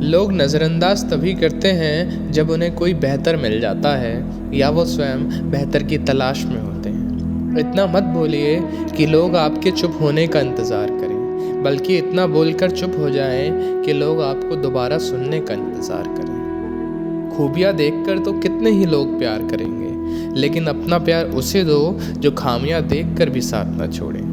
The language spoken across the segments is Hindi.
लोग नज़रअंदाज तभी करते हैं जब उन्हें कोई बेहतर मिल जाता है या वो स्वयं बेहतर की तलाश में होते हैं। इतना मत बोलिए कि लोग आपके चुप होने का इंतज़ार करें, बल्कि इतना बोलकर चुप हो जाएं कि लोग आपको दोबारा सुनने का इंतज़ार करें। खूबियाँ देखकर तो कितने ही लोग प्यार करेंगे, लेकिन अपना प्यार उसे दो जो खामियाँ देखकर भी साथ न छोड़े।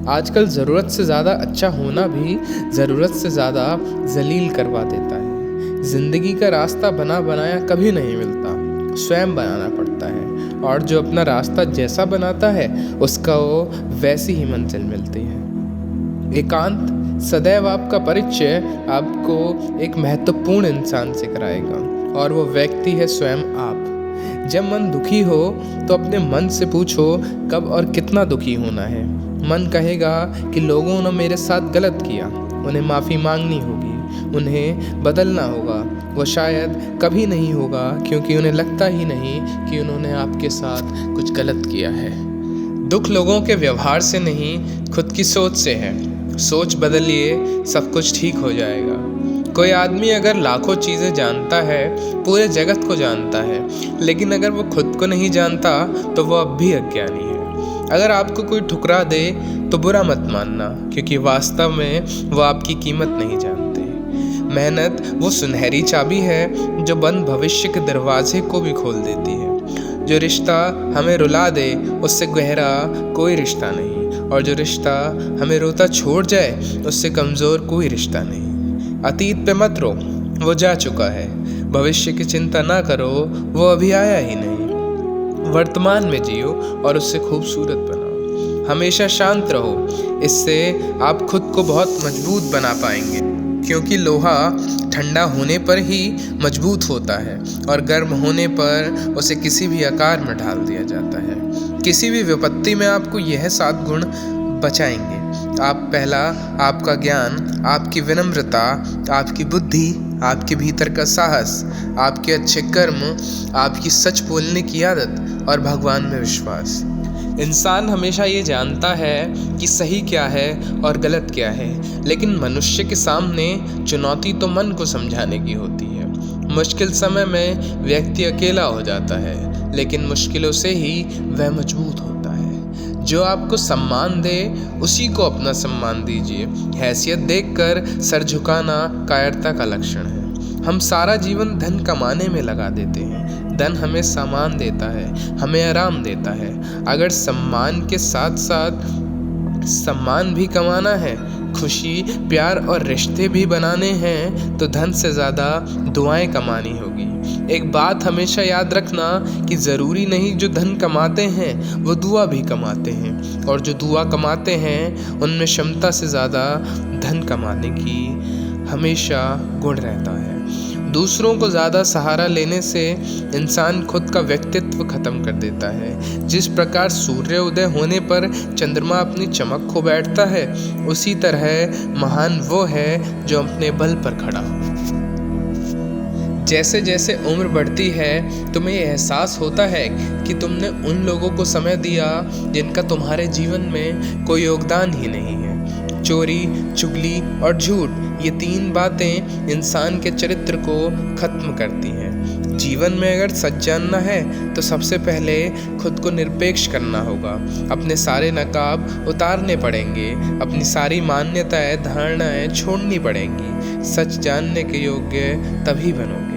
आजकल ज़रूरत से ज़्यादा अच्छा होना भी ज़रूरत से ज़्यादा जलील करवा देता है। ज़िंदगी का रास्ता बना बनाया कभी नहीं मिलता, स्वयं बनाना पड़ता है, और जो अपना रास्ता जैसा बनाता है उसका वो वैसी ही मंजिल मिलती है। एकांत सदैव आपका परिचय आपको एक महत्वपूर्ण इंसान से कराएगा, और वो व्यक्ति है स्वयं आप। जब मन दुखी हो तो अपने मन से पूछो कब और कितना दुखी होना है। मन कहेगा कि लोगों ने मेरे साथ गलत किया, उन्हें माफ़ी मांगनी होगी, उन्हें बदलना होगा। वो शायद कभी नहीं होगा, क्योंकि उन्हें लगता ही नहीं कि उन्होंने आपके साथ कुछ गलत किया है। दुख लोगों के व्यवहार से नहीं, खुद की सोच से है। सोच बदलिए, सब कुछ ठीक हो जाएगा। कोई आदमी अगर लाखों चीज़ें जानता है, पूरे जगत को जानता है, लेकिन अगर वो खुद को नहीं जानता तो वो अब भी अज्ञानी है। अगर आपको कोई ठुकरा दे तो बुरा मत मानना, क्योंकि वास्तव में वो आपकी कीमत नहीं जानते। मेहनत वो सुनहरी चाबी है जो बंद भविष्य के दरवाजे को भी खोल देती है। जो रिश्ता हमें रुला दे उससे गहरा कोई रिश्ता नहीं, और जो रिश्ता हमें रोता छोड़ जाए उससे कमज़ोर कोई रिश्ता नहीं। अतीत पे मत रो, वो जा चुका है। भविष्य की चिंता ना करो, वो अभी आया ही नहीं। वर्तमान में जियो और उससे खूबसूरत बनाओ। हमेशा शांत रहो, इससे आप खुद को बहुत मजबूत बना पाएंगे, क्योंकि लोहा ठंडा होने पर ही मजबूत होता है, और गर्म होने पर उसे किसी भी आकार में ढाल दिया जाता है। किसी भी विपत्ति में आपको यह 7 गुण बचाएंगे। पहला, आपका ज्ञान, आपकी विनम्रता, आपकी बुद्धि, आपके भीतर का साहस, आपके अच्छे कर्म, आपकी सच बोलने की आदत, और भगवान में विश्वास। इंसान हमेशा ये जानता है कि सही क्या है और गलत क्या है, लेकिन मनुष्य के सामने चुनौती तो मन को समझाने की होती है। मुश्किल समय में व्यक्ति अकेला हो जाता है, लेकिन मुश्किलों से ही वह मजबूत होता है। जो आपको सम्मान दे उसी को अपना सम्मान दीजिए। हैसियत देखकर सर झुकाना कायरता का लक्षण है। हम सारा जीवन धन कमाने में लगा देते हैं। धन हमें सामान देता है, हमें आराम देता है। अगर सम्मान के साथ साथ सम्मान भी कमाना है, खुशी, प्यार और रिश्ते भी बनाने हैं, तो धन से ज़्यादा दुआएं कमानी होगी। एक बात हमेशा याद रखना कि ज़रूरी नहीं जो धन कमाते हैं वो दुआ भी कमाते हैं, और जो दुआ कमाते हैं उनमें क्षमता से ज़्यादा धन कमाने की हमेशा गुण रहता है। दूसरों को ज़्यादा सहारा लेने से इंसान खुद का व्यक्तित्व खत्म कर देता है। जिस प्रकार सूर्य उदय होने पर चंद्रमा अपनी चमक खो बैठता है, उसी तरह महान वो है जो अपने बल पर खड़ा हो। जैसे जैसे उम्र बढ़ती है तुम्हें यह एहसास होता है कि तुमने उन लोगों को समय दिया जिनका तुम्हारे जीवन में कोई योगदान ही नहीं है। चोरी, चुगली और झूठ, ये 3 बातें इंसान के चरित्र को खत्म करती हैं। जीवन में अगर सच जानना है तो सबसे पहले खुद को निरपेक्ष करना होगा। अपने सारे नकाब उतारने पड़ेंगे, अपनी सारी मान्यताएं, धारणाएं छोड़नी पड़ेंगी। सच जानने के योग्य तभी बनोगे।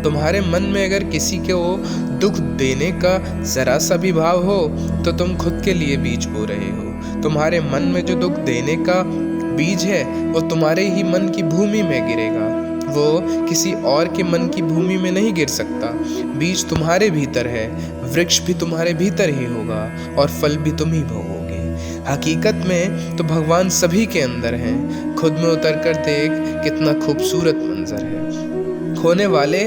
तुम्हारे मन में अगर किसी को दुख देने का ज़रा सा भी भाव हो तो तुम खुद के लिए बीज बो रहे हो। तुम्हारे मन में जो दुख देने का बीज है वो तुम्हारे ही मन की भूमि में गिरेगा, वो किसी और के मन की भूमि में नहीं गिर सकता। बीज तुम्हारे भीतर है, वृक्ष भी तुम्हारे भीतर ही होगा, और फल भी तुम ही भोगोगे। हकीकत में तो भगवान सभी के अंदर हैं। खुद में उतर कर देख कितना खूबसूरत मंजर है। खोने वाले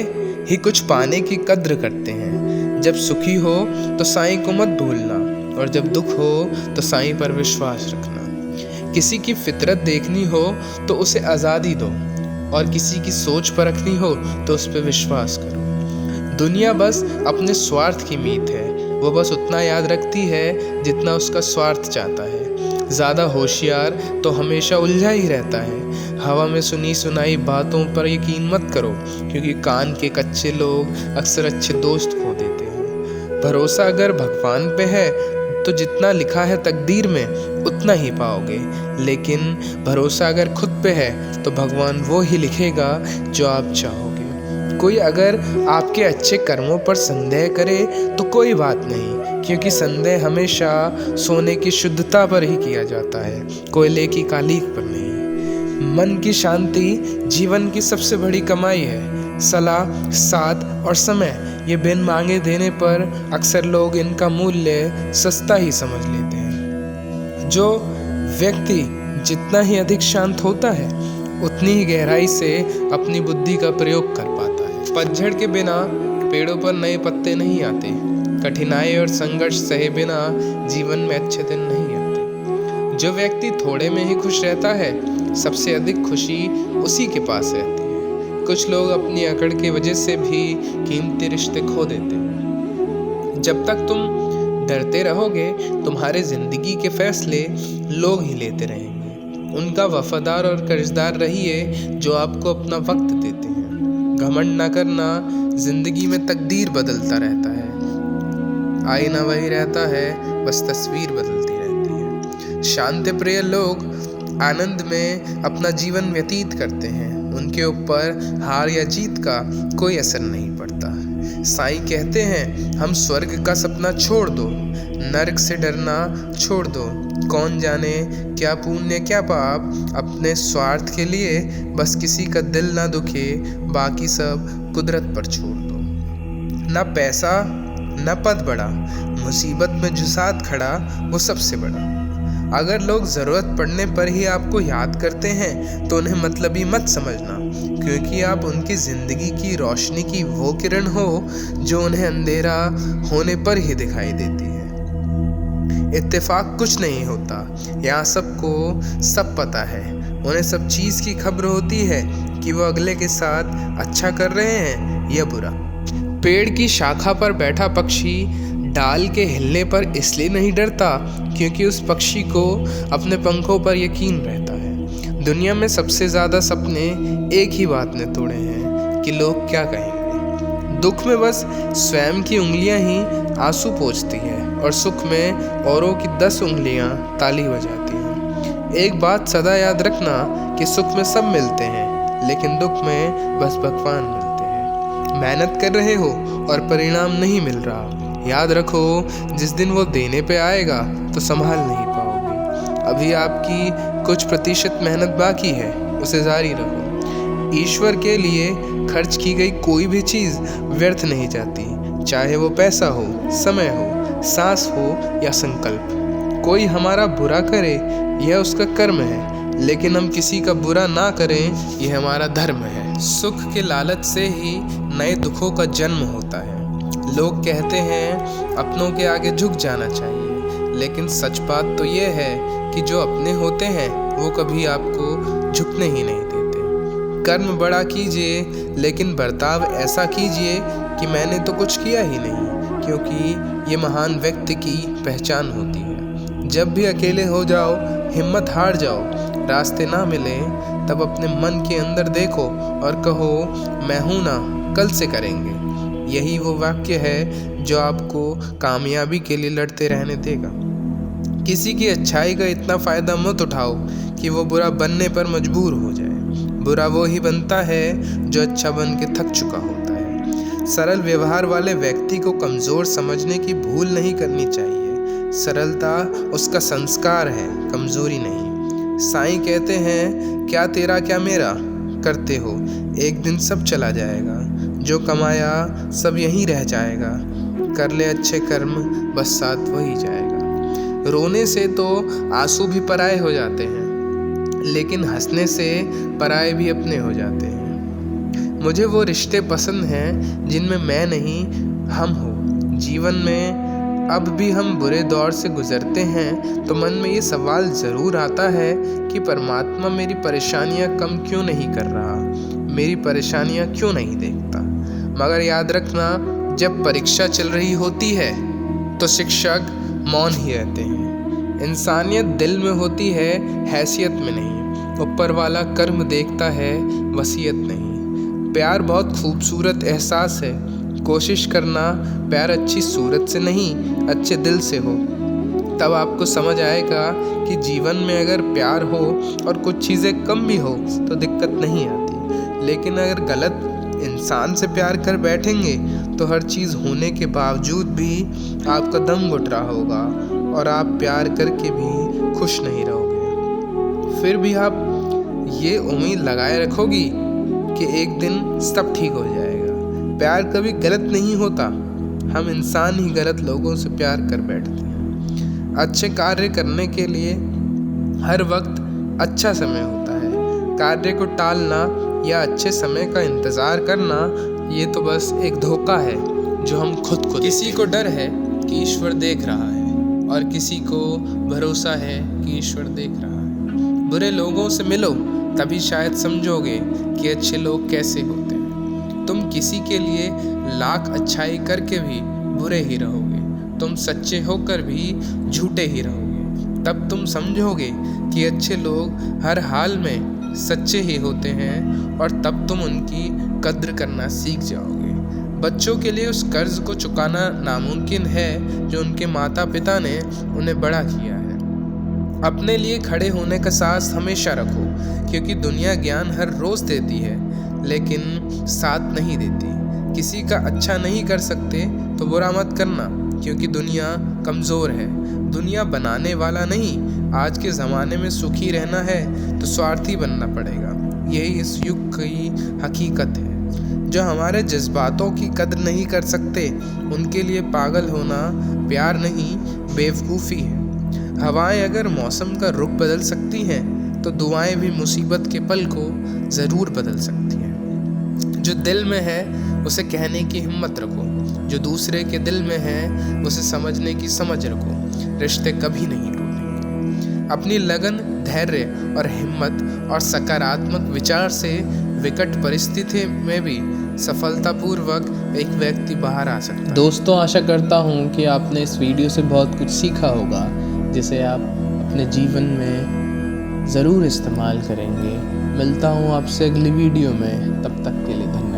ही कुछ पाने की कद्र करते हैं। जब सुखी हो तो साईं को मत भूलना, और जब दुख हो तो साईं पर विश्वास रखना। किसी की फितरत देखनी हो तो उसे आज़ादी दो, और किसी की सोच परखनी हो तो उस पर विश्वास करो। दुनिया बस अपने स्वार्थ की मीत है, वो बस उतना याद रखती है जितना उसका स्वार्थ चाहता है। ज़्यादा होशियार तो हमेशा उलझा ही रहता है। हवा में सुनी सुनाई बातों पर यकीन मत करो, क्योंकि कान के कच्चे लोग अक्सर अच्छे दोस्त खो देते हैं। भरोसा अगर भगवान पे है तो जितना लिखा है तकदीर में उतना ही पाओगे, लेकिन भरोसा अगर खुद पे है तो भगवान वो ही लिखेगा जो आप चाहोगे। कोई अगर आपके अच्छे कर्मों पर संदेह करे तो कोई बात नहीं, क्योंकि संदेह हमेशा सोने की शुद्धता पर ही किया जाता है, कोयले की कालीख पर नहीं। मन की शांति जीवन की सबसे बड़ी कमाई है। सलाह, साथ और समय ये बिन मांगे देने पर अक्सर लोग इनका मूल्य सस्ता ही समझ लेते हैं। जो व्यक्ति जितना ही अधिक शांत होता है उतनी ही गहराई से अपनी बुद्धि का प्रयोग कर पाता है। पतझड़ के बिना पेड़ों पर नए पत्ते नहीं आते। कठिनाई और संघर्ष सहे बिना जीवन में अच्छे दिन नहीं आते। जो व्यक्ति थोड़े में ही खुश रहता है, सबसे अधिक खुशी उसी के पास रहती है। कुछ लोग अपनी अकड़ की वजह से भी कीमती रिश्ते खो देते हैं। जब तक तुम डरते रहोगे, तुम्हारे जिंदगी के फैसले लोग ही लेते रहेंगे। उनका वफादार और कर्जदार रहिए जो आपको अपना वक्त देते हैं। घमंड न करना, जिंदगी में तकदीर बदलता रहता है। आईना वही रहता है, बस तस्वीर बदलती रहती है। शांति प्रिय लोग आनंद में अपना जीवन व्यतीत करते हैं। उनके ऊपर हार या जीत का कोई असर नहीं पड़ता। साईं कहते हैं, हम स्वर्ग का सपना छोड़ दो, नरक से डरना छोड़ दो। कौन जाने क्या पुण्य क्या पाप, अपने स्वार्थ के लिए बस किसी का दिल ना दुखे, बाकी सब कुदरत पर छोड़ दो। ना पैसा ना पद बड़ा, मुसीबत में जो साथ खड़ा वो सबसे बड़ा। अगर लोग ज़रूरत पड़ने पर ही आपको याद करते हैं तो उन्हें मतलबी मत समझना, क्योंकि आप उनकी ज़िंदगी की रोशनी की वो किरण हो जो उन्हें अंधेरा होने पर ही दिखाई देती है। इत्तेफाक कुछ नहीं होता, यहाँ सबको सब पता है। उन्हें सब चीज़ की खबर होती है कि वो अगले के साथ अच्छा कर रहे हैं या बुरा। पेड़ की शाखा पर बैठा पक्षी डाल के हिलने पर इसलिए नहीं डरता क्योंकि उस पक्षी को अपने पंखों पर यकीन रहता है। दुनिया में सबसे ज़्यादा सपने एक ही बात ने तोड़े हैं कि लोग क्या कहेंगे। दुख में बस स्वयं की उंगलियां ही आंसू पोंछती है और सुख में औरों की 10 उंगलियां ताली बजाती हैं। एक बात सदा याद रखना कि सुख में सब मिलते हैं, लेकिन दुख में बस भगवान मिलते हैं। मेहनत कर रहे हो और परिणाम नहीं मिल रहा, याद रखो जिस दिन वो देने पे आएगा तो संभाल नहीं पाओगे। अभी आपकी कुछ प्रतिशत मेहनत बाकी है, उसे जारी रखो। ईश्वर के लिए खर्च की गई कोई भी चीज़ व्यर्थ नहीं जाती, चाहे वो पैसा हो, समय हो, सांस हो या संकल्प। कोई हमारा बुरा करे यह उसका कर्म है, लेकिन हम किसी का बुरा ना करें यह हमारा धर्म है। सुख के लालच से ही नए दुखों का जन्म होता है। लोग कहते हैं अपनों के आगे झुक जाना चाहिए, लेकिन सच बात तो ये है कि जो अपने होते हैं वो कभी आपको झुकने ही नहीं देते। कर्म बड़ा कीजिए, लेकिन बर्ताव ऐसा कीजिए कि मैंने तो कुछ किया ही नहीं, क्योंकि ये महान व्यक्ति की पहचान होती है। जब भी अकेले हो जाओ, हिम्मत हार जाओ, रास्ते ना मिले, तब अपने मन के अंदर देखो और कहो मैं हूँ ना, कल से करेंगे। यही वो वाक्य है जो आपको कामयाबी के लिए लड़ते रहने देगा। किसी की अच्छाई का इतना फ़ायदा मत उठाओ कि वो बुरा बनने पर मजबूर हो जाए। बुरा वो ही बनता है जो अच्छा बन के थक चुका होता है। सरल व्यवहार वाले व्यक्ति को कमज़ोर समझने की भूल नहीं करनी चाहिए। सरलता उसका संस्कार है, कमज़ोरी नहीं। साईं कहते हैं, क्या तेरा क्या मेरा करते हो, एक दिन सब चला जाएगा। जो कमाया सब यहीं रह जाएगा। कर ले अच्छे कर्म, बस साथ वही जाएगा। रोने से तो आंसू भी पराए हो जाते हैं, लेकिन हंसने से पराए भी अपने हो जाते हैं। मुझे वो रिश्ते पसंद हैं जिनमें मैं नहीं हम हो। जीवन में अब भी हम बुरे दौर से गुजरते हैं तो मन में ये सवाल ज़रूर आता है कि परमात्मा मेरी परेशानियाँ कम क्यों नहीं कर रहा, मेरी परेशानियाँ क्यों नहीं देखता। मगर याद रखना, जब परीक्षा चल रही होती है तो शिक्षक मौन ही रहते हैं। इंसानियत दिल में होती है, हैसियत में नहीं। ऊपर वाला कर्म देखता है, वसीयत नहीं। प्यार बहुत खूबसूरत एहसास है। कोशिश करना प्यार अच्छी सूरत से नहीं, अच्छे दिल से हो। तब आपको समझ आएगा कि जीवन में अगर प्यार हो और कुछ चीज़ें कम भी हो तो दिक्कत नहीं आती। लेकिन अगर गलत इंसान से प्यार कर बैठेंगे तो हर चीज़ होने के बावजूद भी आपका दम घुट रहा होगा और आप प्यार करके भी खुश नहीं रहोगे। फिर भी आप ये उम्मीद लगाए रखोगी कि एक दिन सब ठीक हो जाएगा। प्यार कभी गलत नहीं होता, हम इंसान ही गलत लोगों से प्यार कर बैठते हैं। अच्छे कार्य करने के लिए हर वक्त अच्छा समय होता है। कार्य को टालना या अच्छे समय का इंतज़ार करना ये तो बस एक धोखा है जो हम खुद को। किसी को डर है कि ईश्वर देख रहा है और किसी को भरोसा है कि ईश्वर देख रहा है। बुरे लोगों से मिलो तभी शायद समझोगे कि अच्छे लोग कैसे होते हैं। तुम किसी के लिए लाख अच्छाई करके भी बुरे ही रहोगे। तुम सच्चे होकर भी झूठे ही रहोगे। तब तुम समझोगे कि अच्छे लोग हर हाल में सच्चे ही होते हैं और तब तुम उनकी कद्र करना सीख जाओगे। बच्चों के लिए उस कर्ज को चुकाना नामुमकिन है जो उनके माता पिता ने उन्हें बड़ा किया है। अपने लिए खड़े होने का साहस हमेशा रखो, क्योंकि दुनिया ज्ञान हर रोज़ देती है लेकिन साथ नहीं देती। किसी का अच्छा नहीं कर सकते तो बुरा मत करना, क्योंकि दुनिया कमज़ोर है। दुनिया बनाने वाला नहीं। आज के ज़माने में सुखी रहना है तो स्वार्थी बनना पड़ेगा। यही इस युग की हकीकत है। जो हमारे जज्बातों की कदर नहीं कर सकते उनके लिए पागल होना प्यार नहीं, बेवकूफ़ी है। हवाएं अगर मौसम का रुख बदल सकती हैं तो दुआएं भी मुसीबत के पल को ज़रूर बदल सकती हैं। जो दिल में है उसे कहने की हिम्मत रखो, जो दूसरे के दिल में है उसे समझने की समझ रखो। रिश्ते कभी नहीं टूटेंगे। अपनी लगन, धैर्य और हिम्मत और सकारात्मक विचार से विकट परिस्थिति में भी सफलतापूर्वक एक व्यक्ति बाहर आ सकता है। दोस्तों, आशा करता हूँ कि आपने इस वीडियो से बहुत कुछ सीखा होगा जिसे आप अपने जीवन में ज़रूर इस्तेमाल करेंगे। मिलता हूँ आपसे अगली वीडियो में, तब तक के लिए धन्यवाद।